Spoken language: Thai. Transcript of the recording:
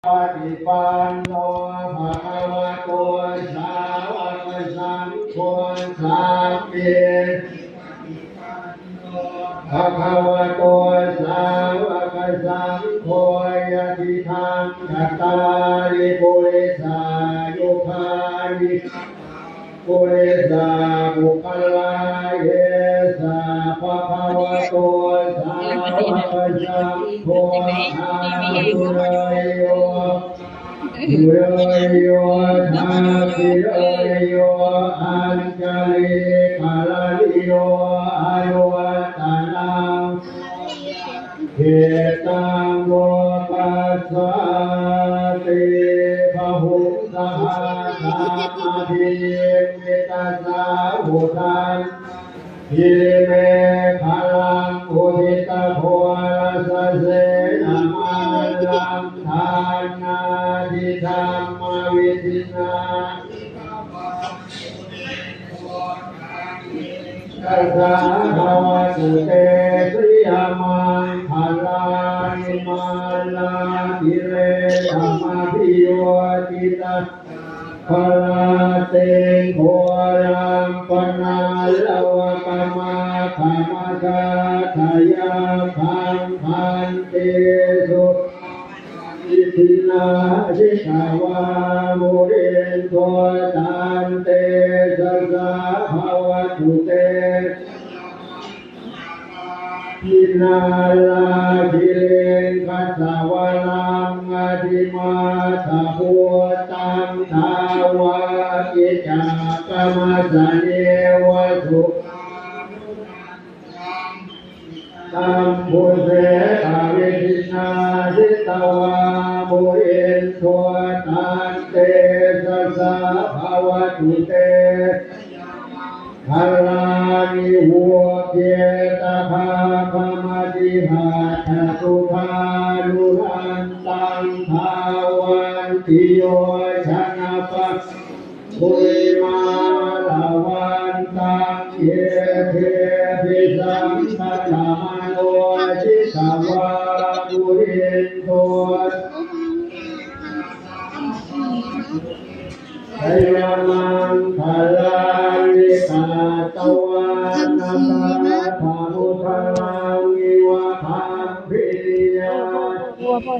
ปฏิปันโนภะคะวะโตสาวกสังโฆสัพเพภะคะวะโตสาวกสังโฆยะติธังคัตตาริปุริสายุคานิปุริสาบุคลาเยสะภะคะวะโตสาวกสังโฆอาหุเรโยยุเรโยธาติเรโยอัญจลิกาลลิโยอายุวัตนังเขตังโลกัสสติภะหุสหะธาภิมิตาสาหุตังยิเมฆลังอุทิตโพรัสเสนามาลังทานาทิธรรมวิธินาตัสสะภะวะตุเตสยามังพลานิมาลาทิเรธรรมพิโยติตาพลาเตโกรังปนาลวะกามาขามกาทายาคังพันเตสุอิทินาชิกาวามุรินโทตันเตสัสสะภะวะตุเตพินาลาภิเรนคัสสวะลังอธิมาสะพุตังทาวะกิจากรรมสเนวะสุตัมพุเสกวิทินาสิตวามุอินโทตันเตสัสสะภะวะตุเตพลานิหัวเกตภาคมติหาทสุภาลุรันตังภาวันติโยชนะปัสสุริมาลาวันตังเยเทภิสัมปัตตมโนชิตวาปุรินโทไสยมังพลา